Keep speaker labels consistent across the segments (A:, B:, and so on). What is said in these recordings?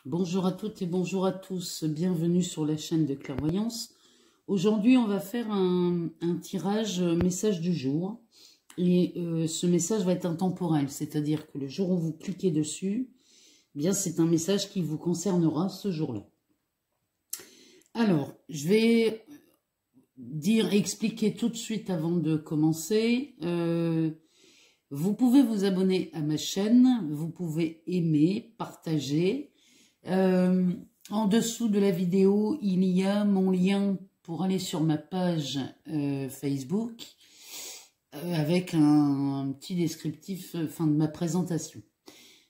A: Bonjour à toutes et bonjour à tous, bienvenue sur la chaîne de clairvoyance. Aujourd'hui on va faire un tirage message du jour et ce message va être intemporel, c'est-à-dire que le jour où vous cliquez dessus, eh bien c'est un message qui vous concernera ce jour-là. Alors, je vais expliquer tout de suite avant de commencer. Vous pouvez vous abonner à ma chaîne, vous pouvez aimer, partager. En dessous de la vidéo, il y a mon lien pour aller sur ma page Facebook avec un petit descriptif de ma présentation.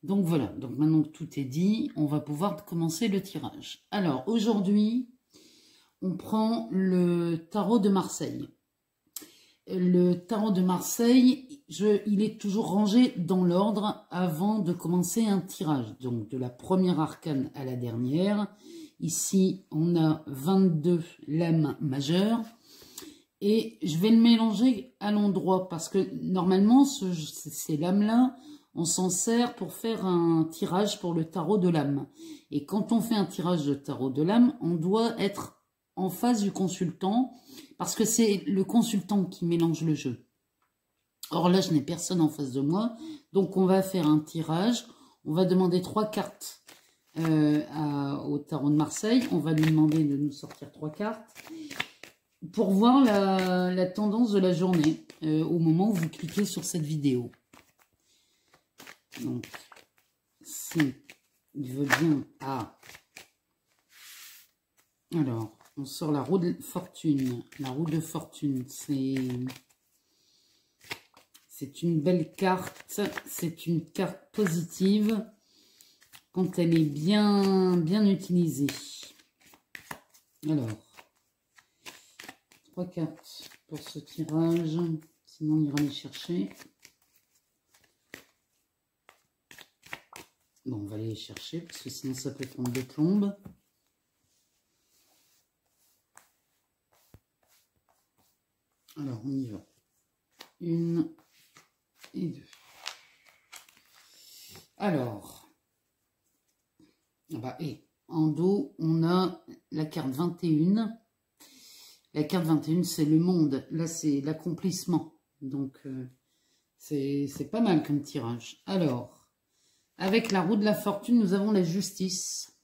A: Donc voilà, donc maintenant que tout est dit, on va pouvoir commencer le tirage. Alors aujourd'hui, on prend le tarot de Marseille. Le tarot de Marseille, il est toujours rangé dans l'ordre avant de commencer un tirage. Donc de la première arcane à la dernière. Ici, on a 22 lames majeures. Et je vais le mélanger à l'endroit parce que normalement, ces lames-là, on s'en sert pour faire un tirage pour le tarot de l'âme. Et quand on fait un tirage de tarot de l'âme, on doit être en face du consultant parce que c'est le consultant qui mélange le jeu. Or là, je n'ai personne en face de moi, donc on va faire un tirage. On va demander 3 cartes au tarot de Marseille. On va lui demander de nous sortir 3 cartes pour voir la tendance de la journée au moment où vous cliquez sur cette vidéo. Donc, si il veut bien... Ah, alors... On sort la roue de fortune. La roue de fortune, c'est une belle carte. C'est une carte positive quand elle est bien utilisée. Alors, 3 cartes pour ce tirage. Sinon, on ira les chercher. Bon, on va aller les chercher parce que sinon, ça peut prendre des plombes. Alors, on y va. 1 et 2. Alors, en dos, on a la carte 21. La carte 21, c'est le monde. Là, c'est l'accomplissement. Donc, c'est pas mal comme tirage. Alors, avec la roue de la fortune, nous avons la justice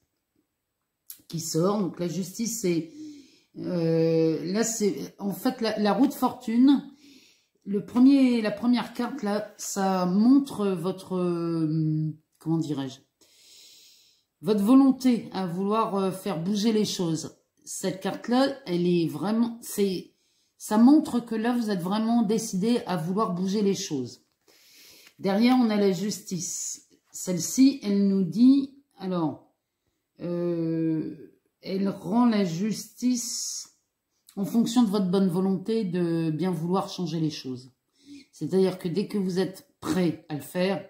A: qui sort. Donc, la justice, c'est... là, c'est en fait la roue de fortune. La première carte, là, ça montre votre, comment dirais-je, votre volonté à vouloir faire bouger les choses. Cette carte-là, elle est vraiment, ça montre que là, vous êtes vraiment décidé à vouloir bouger les choses. Derrière, on a la justice. Celle-ci, elle nous dit, alors, elle rend la justice en fonction de votre bonne volonté de bien vouloir changer les choses. C'est-à-dire que dès que vous êtes prêt à le faire,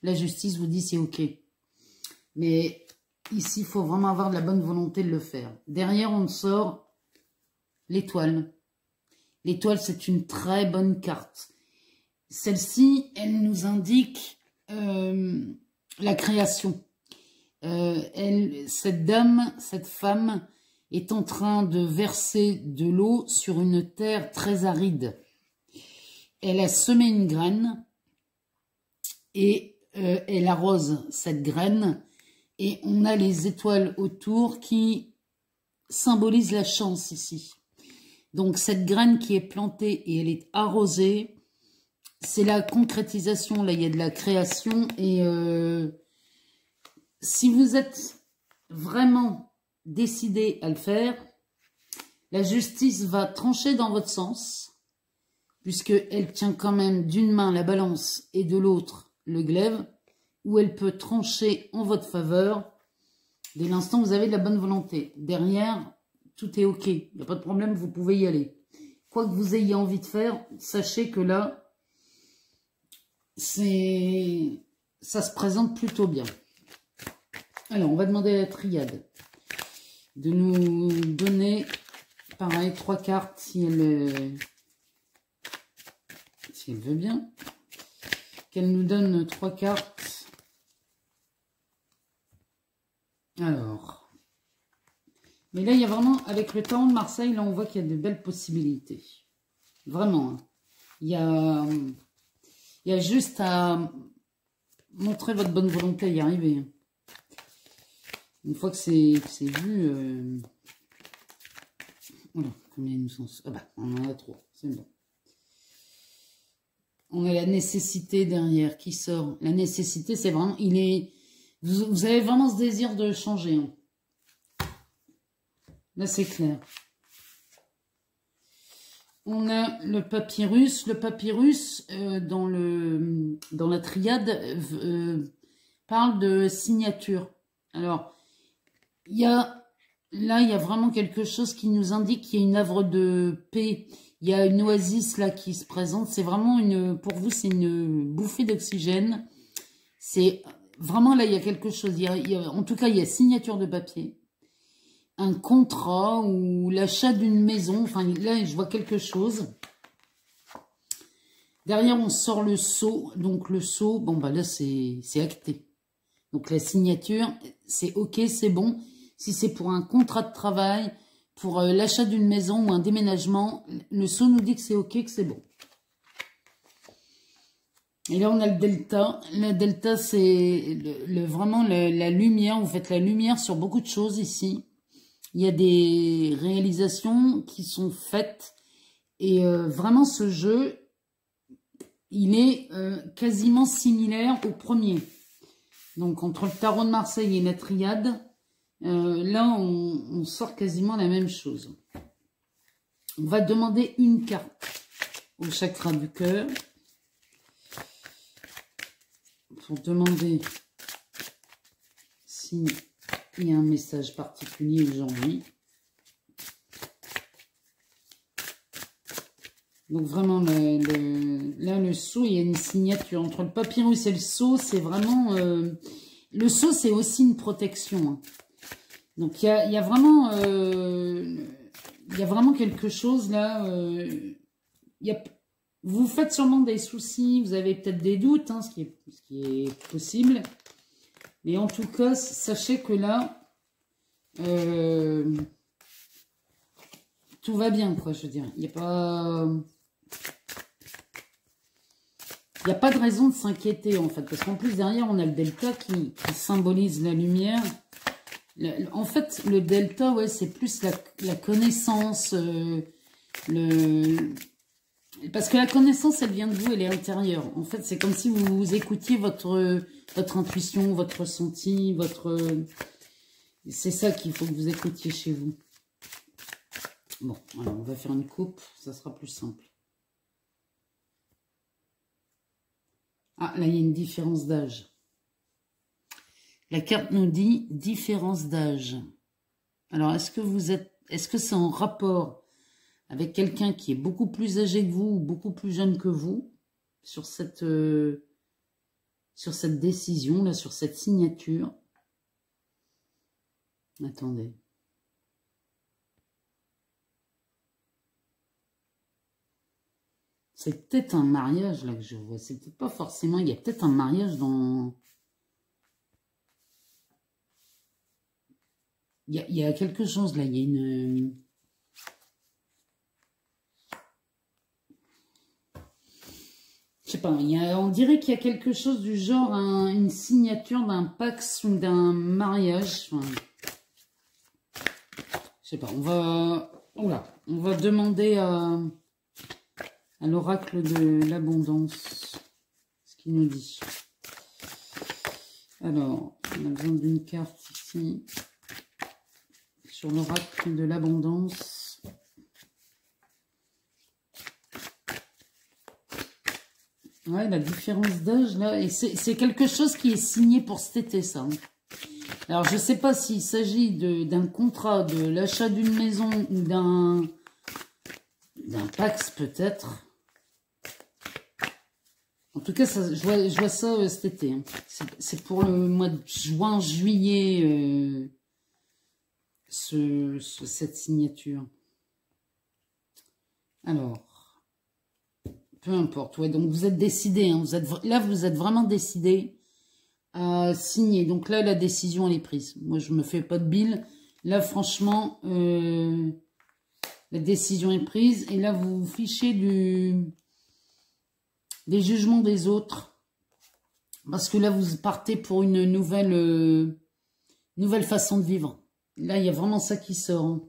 A: la justice vous dit c'est OK. Mais ici, il faut vraiment avoir de la bonne volonté de le faire. Derrière, on sort l'étoile. L'étoile, c'est une très bonne carte. Celle-ci, elle nous indique la création. Cette dame, cette femme est en train de verser de l'eau sur une terre très aride. Elle a semé une graine et elle arrose cette graine et on a les étoiles autour qui symbolisent la chance ici. Donc cette graine qui est plantée et elle est arrosée, c'est la concrétisation, là il y a de la création et si vous êtes vraiment décidé à le faire, la justice va trancher dans votre sens, puisqu'elle tient quand même d'une main la balance et de l'autre le glaive, où elle peut trancher en votre faveur dès l'instant où vous avez de la bonne volonté. Derrière, tout est OK, il n'y a pas de problème, vous pouvez y aller. Quoi que vous ayez envie de faire, sachez que là, ça se présente plutôt bien. Alors, on va demander à la triade de nous donner, pareil, 3 cartes si elle veut bien. Qu'elle nous donne 3 cartes Alors. Mais là, il y a vraiment, avec le Tarot de Marseille, là, on voit qu'il y a de belles possibilités. Vraiment. Hein. Il y a juste à montrer votre bonne volonté à y arriver. Une fois que c'est vu... Voilà, combien nous sont... Ah bah, on en a 3, c'est bon. On a la nécessité derrière qui sort. La nécessité, c'est vraiment... Vous avez vraiment ce désir de changer. Hein. Là, c'est clair. On a le papyrus. Le papyrus, dans la triade, parle de signature. Alors, là, il y a vraiment quelque chose qui nous indique qu'il y a une œuvre de paix. Il y a une oasis là qui se présente. C'est vraiment pour vous, c'est une bouffée d'oxygène. C'est vraiment là, il y a quelque chose. En tout cas, il y a signature de papier. Un contrat ou l'achat d'une maison. Enfin, là, je vois quelque chose. Derrière, on sort le sceau. Donc, le sceau, bon, bah là, c'est acté. Donc, la signature, c'est OK, c'est bon. Si c'est pour un contrat de travail, pour l'achat d'une maison ou un déménagement, le sceau nous dit que c'est OK, que c'est bon. Et là, on a le delta. Le delta, c'est vraiment la lumière. Vous faites la lumière sur beaucoup de choses ici. Il y a des réalisations qui sont faites. Et vraiment, ce jeu, il est quasiment similaire au premier. Donc, entre le Tarot de Marseille et la triade, là, on sort quasiment la même chose. On va demander une carte au chakra du cœur. Pour demander s'il y a un message particulier aujourd'hui. Donc vraiment, là, le sceau, il y a une signature. Entre le papyrus et le sceau, c'est vraiment... le sceau, c'est aussi une protection. Hein. Donc, il y a vraiment quelque chose là. Vous faites sûrement des soucis, vous avez peut-être des doutes, hein, ce qui est possible. Mais en tout cas, sachez que là, tout va bien, quoi, je veux dire. Il n'y a pas de raison de s'inquiéter, en fait. Parce qu'en plus, derrière, on a le delta qui symbolise la lumière. En fait, le delta, ouais, c'est plus la connaissance, parce que la connaissance, elle vient de vous, elle est intérieure. En fait, c'est comme si vous écoutiez votre intuition, votre ressenti, c'est ça qu'il faut que vous écoutiez chez vous. Bon, alors on va faire une coupe, ça sera plus simple. Ah, là, il y a une différence d'âge. La carte nous dit différence d'âge. Alors, est-ce que c'est en rapport avec quelqu'un qui est beaucoup plus âgé que vous ou beaucoup plus jeune que vous sur cette décision, là, sur cette signature? Attendez. C'est peut-être un mariage, là, que je vois. C'est peut-être pas forcément... Il y a peut-être un mariage dans... Il y a quelque chose, là. Il y a une... Je sais pas, on dirait qu'il y a quelque chose du genre, une signature d'un pax ou d'un mariage. Enfin, je sais pas, on va demander à l'oracle de l'abondance ce qu'il nous dit. Alors, on a besoin d'une carte ici sur l'oracle de l'abondance. Ouais, la différence d'âge, là, et c'est quelque chose qui est signé pour cet été, ça. Alors, je ne sais pas s'il s'agit d'un contrat, de l'achat d'une maison ou d'un pax, peut-être. En tout cas, je vois ça cet été. Hein. C'est pour le mois de juin, juillet, cette signature. Alors... Peu importe, ouais, donc vous êtes décidé, hein, vous êtes vraiment décidé à signer. Donc là, la décision, elle est prise. Moi, je me fais pas de bile. Là, franchement, la décision est prise. Et là, vous vous fichez des jugements des autres. Parce que là, vous partez pour une nouvelle façon de vivre. Là, il y a vraiment ça qui sort. Hein.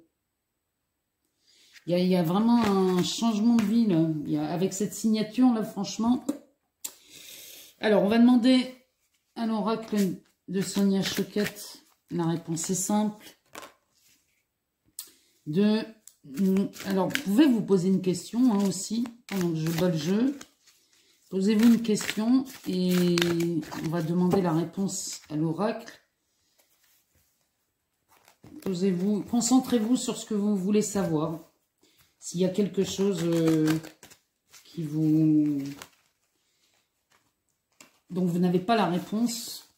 A: Il y a vraiment un changement de vie, là. Avec cette signature, là, franchement. Alors, on va demander à l'oracle de Sonia Choquette. La réponse est simple. Alors, vous pouvez vous poser une question, hein, aussi, pendant que je bats le jeu. Posez-vous une question et on va demander la réponse à l'oracle. Posez-vous, concentrez-vous sur ce que vous voulez savoir. S'il y a quelque chose qui vous... Donc, vous n'avez pas la réponse.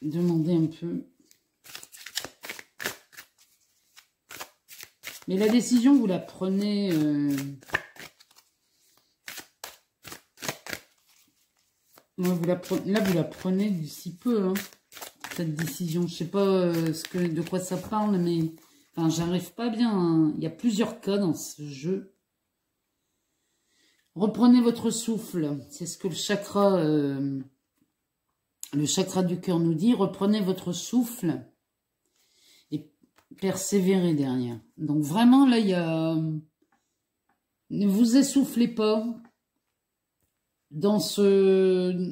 A: Demandez un peu. Mais la décision, vous la prenez... Là, vous la prenez d'ici peu, hein, cette décision. Je sais pas de quoi ça parle, mais... Enfin, j'arrive pas bien. Hein. Il y a plusieurs cas dans ce jeu. Reprenez votre souffle. C'est ce que le chakra du cœur nous dit. Reprenez votre souffle et persévérez derrière. Donc vraiment, là, il y a... Ne vous essoufflez pas dans cette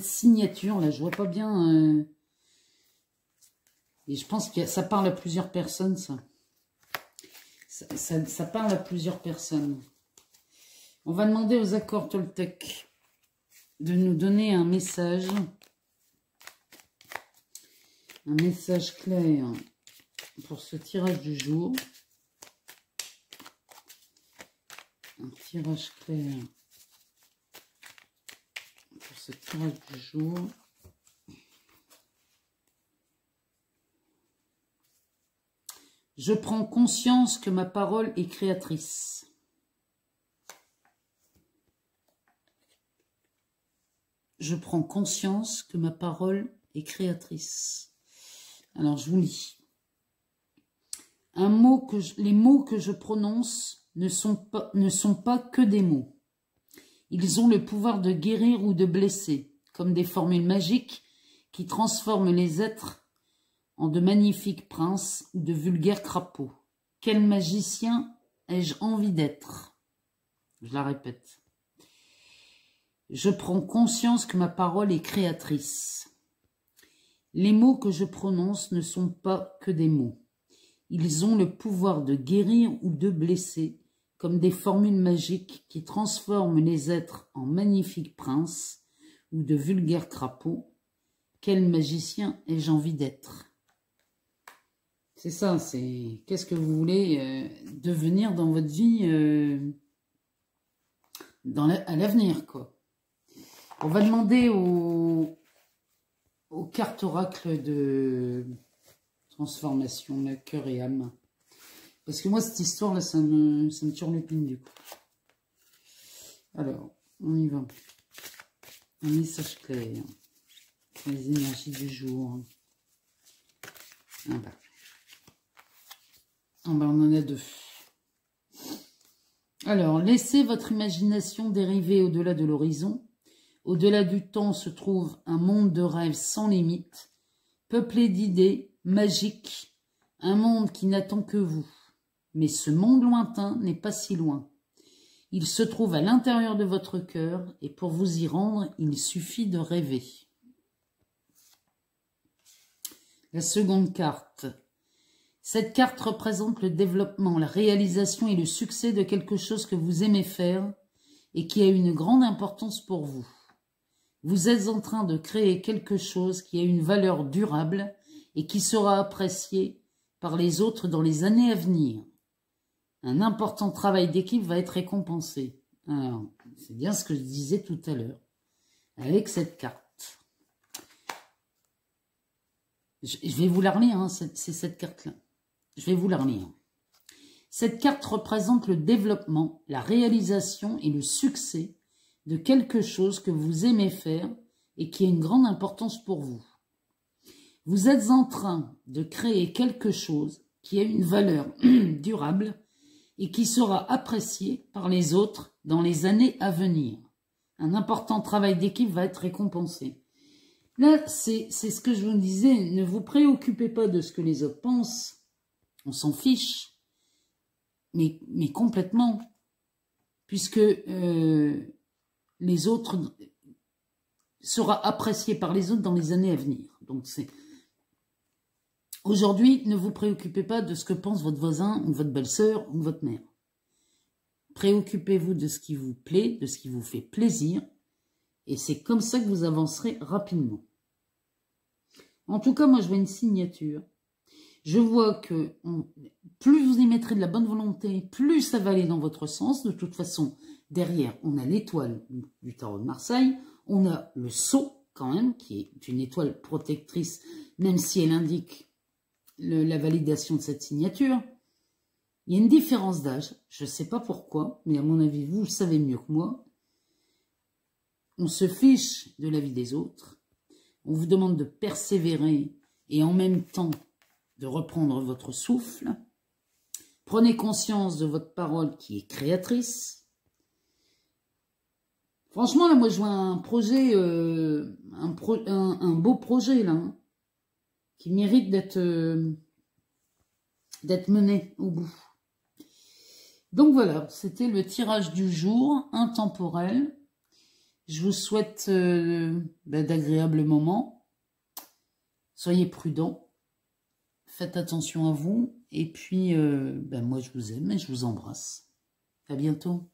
A: signature. Là, je vois pas bien... Et je pense que ça parle à plusieurs personnes, ça. Ça parle à plusieurs personnes. On va demander aux accords Toltec de nous donner un message clair pour ce tirage du jour. Un tirage clair pour ce tirage du jour. Je prends conscience que ma parole est créatrice. Je prends conscience que ma parole est créatrice. Alors, je vous lis. Les mots que je prononce ne sont pas que des mots. Ils ont le pouvoir de guérir ou de blesser, comme des formules magiques qui transforment les êtres en de magnifiques princes ou de vulgaires crapauds. Quel magicien ai-je envie d'être? Je la répète. Je prends conscience que ma parole est créatrice. Les mots que je prononce ne sont pas que des mots. Ils ont le pouvoir de guérir ou de blesser, comme des formules magiques qui transforment les êtres en magnifiques princes ou de vulgaires crapauds. Quel magicien ai-je envie d'être? C'est ça, c'est qu'est-ce que vous voulez devenir dans votre vie à l'avenir, quoi. On va demander aux cartes oracles de transformation, là, cœur et âme. Parce que moi, cette histoire-là, ça me turlupine du coup. Alors, on y va. Un message clair. Les énergies du jour. Ah bah. Ah bah, on en a deux. Alors, laissez votre imagination dériver au-delà de l'horizon. Au-delà du temps se trouve un monde de rêves sans limite, peuplé d'idées magiques, un monde qui n'attend que vous. Mais ce monde lointain n'est pas si loin. Il se trouve à l'intérieur de votre cœur et pour vous y rendre, il suffit de rêver. La seconde carte. Cette carte représente le développement, la réalisation et le succès de quelque chose que vous aimez faire et qui a une grande importance pour vous. Vous êtes en train de créer quelque chose qui a une valeur durable et qui sera apprécié par les autres dans les années à venir. Un important travail d'équipe va être récompensé. Alors, c'est bien ce que je disais tout à l'heure avec cette carte. Je vais vous la relire, hein, c'est cette carte-là. Je vais vous la relire. Cette carte représente le développement, la réalisation et le succès de quelque chose que vous aimez faire et qui a une grande importance pour vous. Vous êtes en train de créer quelque chose qui a une valeur durable et qui sera apprécié par les autres dans les années à venir. Un important travail d'équipe va être récompensé. Là, c'est ce que je vous disais, ne vous préoccupez pas de ce que les autres pensent, on s'en fiche, mais complètement, puisque les autres sera apprécié par les autres dans les années à venir. Donc c'est aujourd'hui, ne vous préoccupez pas de ce que pense votre voisin ou votre belle-sœur ou votre mère. Préoccupez-vous de ce qui vous plaît, de ce qui vous fait plaisir, et c'est comme ça que vous avancerez rapidement. En tout cas, moi je vois une signature. Je vois que plus vous y mettrez de la bonne volonté, plus ça va aller dans votre sens. De toute façon, derrière, on a l'étoile du tarot de Marseille. On a le sceau, quand même, qui est une étoile protectrice, même si elle indique la validation de cette signature. Il y a une différence d'âge. Je ne sais pas pourquoi, mais à mon avis, vous le savez mieux que moi. On se fiche de la vie des autres. On vous demande de persévérer et en même temps de reprendre votre souffle. Prenez conscience de votre parole qui est créatrice. Franchement, là, moi, je vois un projet, un beau projet, là, hein, qui mérite d'être mené au bout. Donc voilà, c'était le tirage du jour, intemporel. Je vous souhaite d'agréables moments. Soyez prudents. Faites attention à vous. Et puis, moi, je vous aime et je vous embrasse. À bientôt.